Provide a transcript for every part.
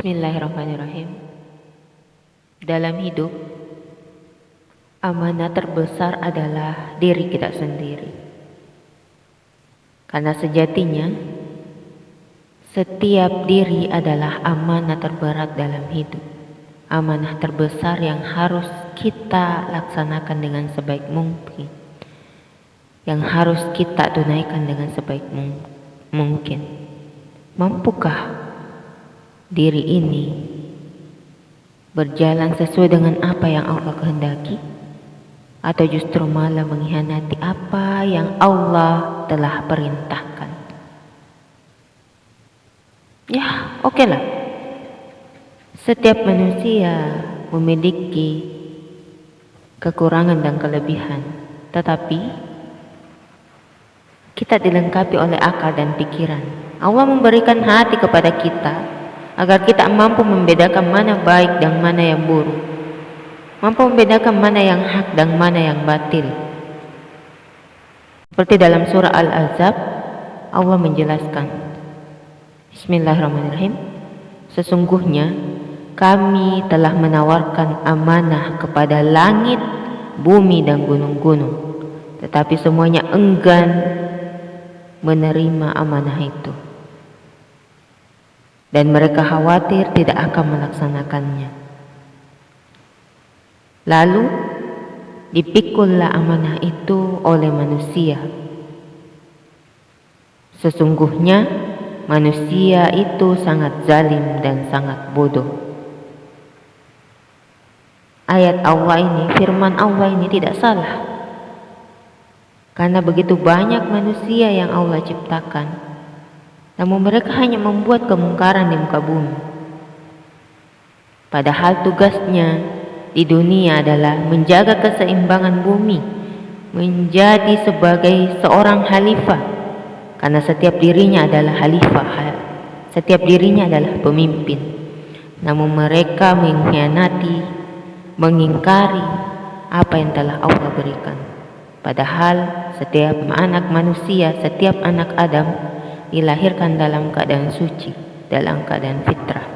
Bismillahirrahmanirrahim. Dalam hidup, amanah terbesar adalah diri kita sendiri. Karena sejatinya, setiap diri adalah amanah terberat dalam hidup. Amanah terbesar yang harus kita laksanakan dengan sebaik mungkin. Yang harus kita tunaikan dengan sebaik mungkin. Mampukah diri ini berjalan sesuai dengan apa yang Allah kehendaki, atau justru malah mengkhianati apa yang Allah telah perintahkan? Ya, oke lah. Setiap manusia memiliki kekurangan dan kelebihan, tetapi kita dilengkapi oleh akal dan pikiran. Allah memberikan hati kepada kita agar kita mampu membedakan mana baik dan mana yang buruk, mampu membedakan mana yang hak dan mana yang batil. Seperti dalam surah Al-Ahzab, Allah menjelaskan, Bismillahirrahmanirrahim, sesungguhnya kami telah menawarkan amanah kepada langit, bumi dan gunung-gunung, tetapi semuanya enggan menerima amanah itu, dan mereka khawatir tidak akan melaksanakannya. Lalu dipikullah amanah itu oleh manusia. Sesungguhnya manusia itu sangat zalim dan sangat bodoh. Ayat Allah ini, firman Allah ini tidak salah, karena begitu banyak manusia yang Allah ciptakan, namun mereka hanya membuat kemungkaran di muka bumi. Padahal tugasnya di dunia adalah menjaga keseimbangan bumi, menjadi sebagai seorang khalifah, karena setiap dirinya adalah khalifah, setiap dirinya adalah pemimpin. Namun mereka mengkhianati, mengingkari apa yang telah Allah berikan. Padahal setiap anak manusia, setiap anak Adam dilahirkan dalam keadaan suci, dalam keadaan fitrah.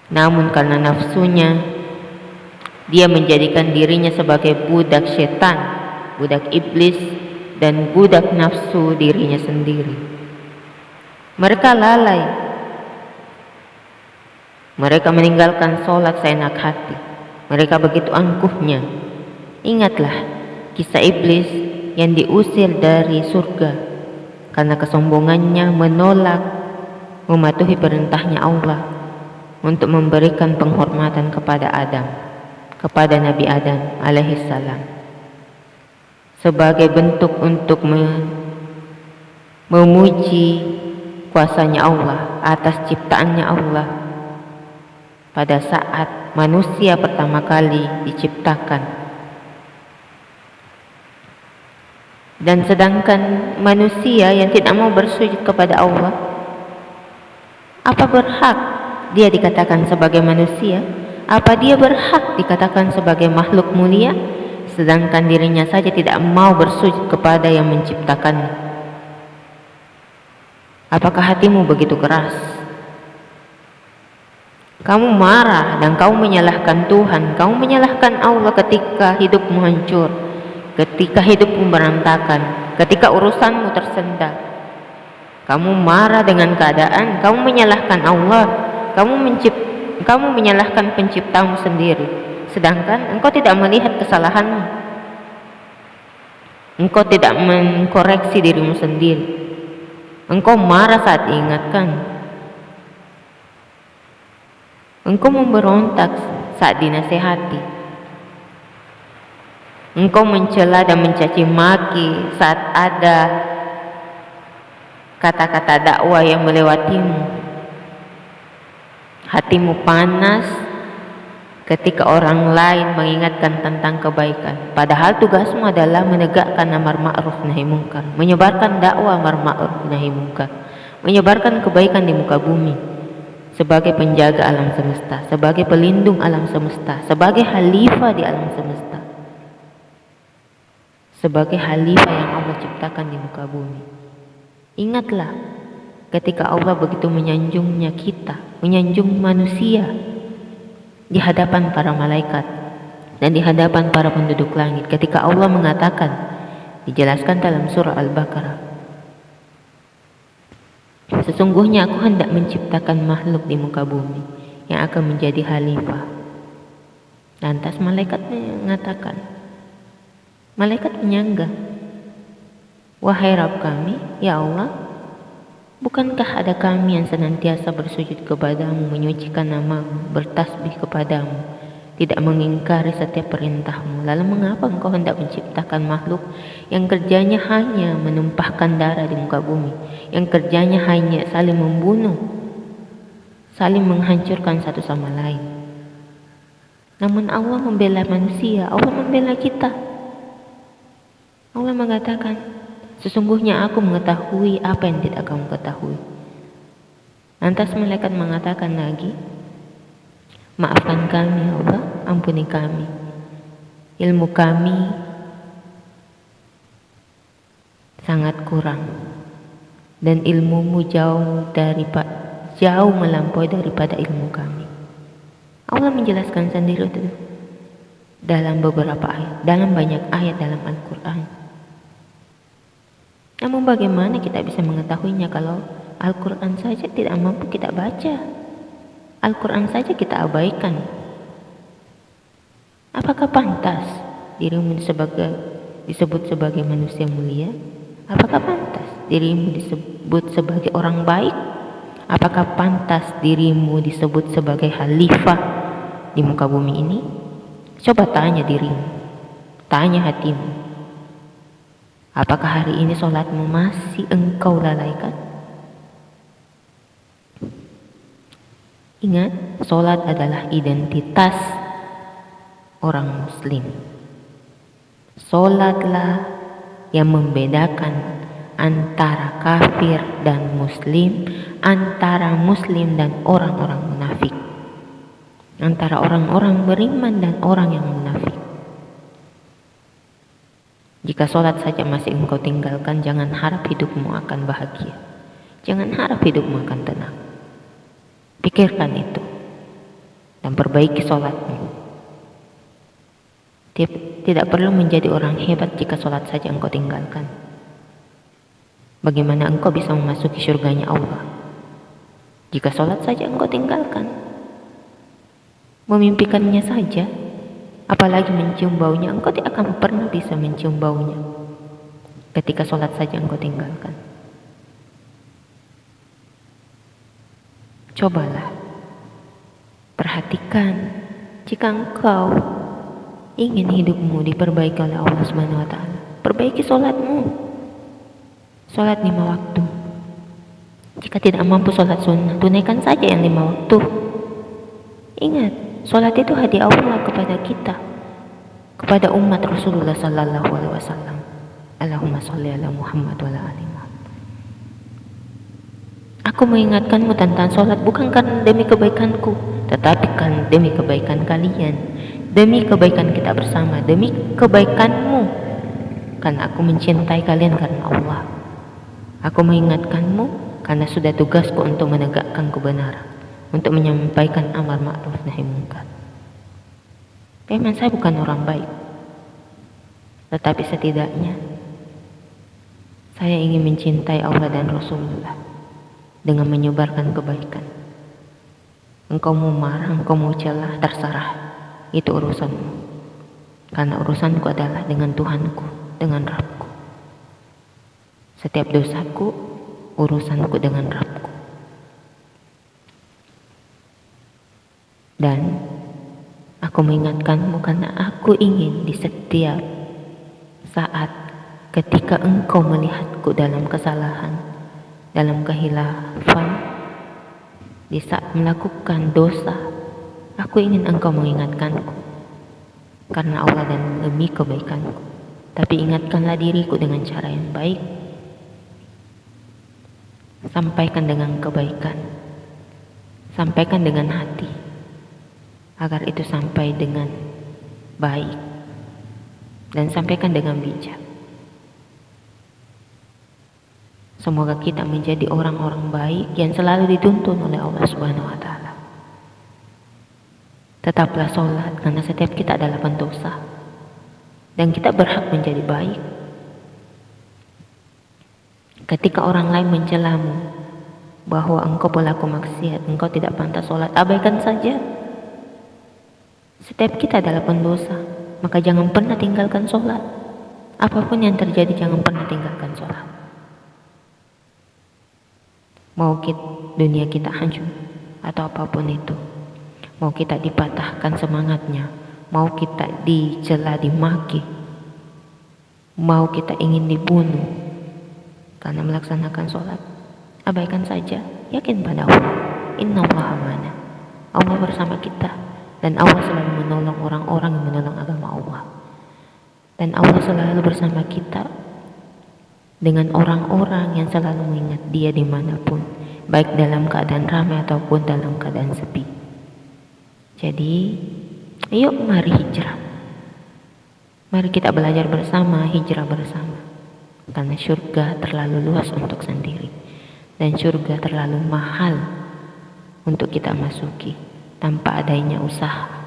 Namun karena nafsunya, dia menjadikan dirinya sebagai budak setan, budak iblis, dan budak nafsu dirinya sendiri. Mereka lalai. Mereka meninggalkan sholat seenak hati. Mereka begitu angkuhnya. Ingatlah kisah iblis yang diusir dari surga karena kesombongannya menolak mematuhi perintahnya Allah untuk memberikan penghormatan kepada Adam, kepada Nabi Adam alaihissalam, sebagai bentuk untuk memuji kuasanya Allah atas ciptaannya Allah pada saat manusia pertama kali diciptakan. Dan sedangkan manusia yang tidak mau bersujud kepada Allah, apa berhak dia dikatakan sebagai manusia? Apa dia berhak dikatakan sebagai makhluk mulia? Sedangkan dirinya saja tidak mau bersujud kepada yang menciptakannya. Apakah hatimu begitu keras? Kamu marah dan kamu menyalahkan Tuhan, kamu menyalahkan Allah ketika hidupmu hancur, ketika hidupmu berantakan, ketika urusanmu tersendat. Kamu marah dengan keadaan, kamu menyalahkan Allah, kamu menyalahkan penciptamu sendiri, sedangkan engkau tidak melihat kesalahanmu. Engkau tidak mengkoreksi dirimu sendiri. Engkau marah saat diingatkan. Engkau memberontak saat dinasehati. Engkau mencela dan mencaci maki saat ada kata-kata dakwah yang melewatimu. Hatimu panas ketika orang lain mengingatkan tentang kebaikan, padahal tugasmu adalah menegakkan amar ma'ruf nahi munkar, menyebarkan dakwah amar ma'ruf nahi munkar, menyebarkan kebaikan di muka bumi, sebagai penjaga alam semesta, sebagai pelindung alam semesta, sebagai khalifah di alam semesta, sebagai khalifah yang Allah ciptakan di muka bumi. Ingatlah ketika Allah begitu menyanjungnya kita, menyanjung manusia di hadapan para malaikat dan di hadapan para penduduk langit, ketika Allah mengatakan, dijelaskan dalam surah Al-Baqarah, sesungguhnya aku hendak menciptakan makhluk di muka bumi yang akan menjadi khalifah. Lantas malaikat mengatakan, malaikat menyangga, wahai Rabb kami, ya Allah, bukankah ada kami yang senantiasa bersujud kepadamu, menyucikan namamu, bertasbih kepadamu, tidak mengingkari setiap perintahmu? Lalu mengapa engkau hendak menciptakan makhluk yang kerjanya hanya menumpahkan darah di muka bumi, yang kerjanya hanya saling membunuh, saling menghancurkan satu sama lain? Namun Allah membela manusia, Allah membela kita. Allah mengatakan, sesungguhnya aku mengetahui apa yang tidak kamu ketahui. Lantas malaikat mengatakan lagi, maafkan kami ya Allah, ampuni kami. Ilmu kami sangat kurang dan ilmumu jauh melampaui daripada ilmu kami. Allah menjelaskan sendiri itu dalam beberapa ayat, dalam banyak ayat dalam Al-Quran. Namun bagaimana kita bisa mengetahuinya kalau Al-Quran saja tidak mampu kita baca? Al-Quran saja kita abaikan. Apakah pantas dirimu disebut sebagai manusia mulia? Apakah pantas dirimu disebut sebagai orang baik? Apakah pantas dirimu disebut sebagai khalifah di muka bumi ini? Coba tanya dirimu, tanya hatimu. Apakah hari ini sholatmu masih engkau lalaikan? Ingat, sholat adalah identitas orang muslim. Sholatlah yang membedakan antara kafir dan muslim, antara muslim dan orang-orang munafik, antara orang-orang beriman dan orang yang munafik. Jika sholat saja masih engkau tinggalkan, jangan harap hidupmu akan bahagia. Jangan harap hidupmu akan tenang. Pikirkan itu dan perbaiki sholatmu. Tidak perlu menjadi orang hebat jika sholat saja engkau tinggalkan. Bagaimana engkau bisa memasuki surganya Allah jika sholat saja engkau tinggalkan? Memimpikannya saja, apalagi mencium baunya, engkau tidak akan pernah bisa mencium baunya ketika sholat saja engkau tinggalkan. Cobalah perhatikan, jika engkau ingin hidupmu diperbaiki oleh Allah Subhanahu wa Ta'ala, perbaiki sholatmu. Sholat 5 waktu. Jika tidak mampu sholat sunnah, tunaikan saja yang 5 waktu. Ingat, sholat itu hadiah Allah kepada kita, kepada umat Rasulullah Sallallahu Alaihi Wasallam. Allahumma sholli ala Muhammad wa ala ali Muhammad. Aku mengingatkanmu tentang sholat bukan karena demi kebaikanku, tetapi kan demi kebaikan kalian, demi kebaikan kita bersama, demi kebaikanmu. Karena aku mencintai kalian karena Allah. Aku mengingatkanmu karena sudah tugasku untuk menegakkan kebenaran, untuk menyampaikan amar ma'ruf nahi munkar. Memang saya bukan orang baik, tetapi setidaknya saya ingin mencintai Allah dan Rasulullah dengan menyebarkan kebaikan. Engkau mau marah, engkau mau celah, terserah, itu urusanmu. Karena urusanku adalah dengan Tuhanku, dengan Rabbku. Setiap dosaku, urusanku dengan Rabbku. Dan aku mengingatkanmu karena aku ingin di setiap saat ketika engkau melihatku dalam kesalahan, dalam kehilafan, di saat melakukan dosa, aku ingin engkau mengingatkanku karena Allah dan demi kebaikanku. Tapi ingatkanlah diriku dengan cara yang baik. Sampaikan dengan kebaikan, sampaikan dengan hati, agar itu sampai dengan baik dan sampaikan dengan bijak. Semoga kita menjadi orang-orang baik yang selalu dituntun oleh Allah Subhanahu wa taala. Tetaplah sholat karena setiap kita adalah pendosa dan kita berhak menjadi baik. Ketika orang lain mencelamu bahwa engkau pelaku maksiat, engkau tidak pantas sholat, abaikan saja. Setiap kita adalah pendosa, maka jangan pernah tinggalkan sholat. Apapun yang terjadi, jangan pernah tinggalkan sholat. Mau dunia kita hancur atau apapun itu, mau kita dipatahkan semangatnya, mau kita dicela, dimaki, mau kita ingin dibunuh karena melaksanakan sholat, abaikan saja. Yakin pada Allah, innallaha ma'ana. Allah bersama kita, dan Allah selalu menolong orang-orang yang menolong agama Allah. Dan Allah selalu bersama kita dengan orang-orang yang selalu mengingat Dia dimanapun, baik dalam keadaan ramai ataupun dalam keadaan sepi. Jadi, yuk mari hijrah. Mari kita belajar bersama, hijrah bersama. Karena surga terlalu luas untuk sendiri, dan surga terlalu mahal untuk kita masuki tanpa adanya usaha.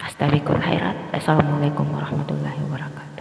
Astaghfirullah khairat. Assalamualaikum warahmatullahi wabarakatuh.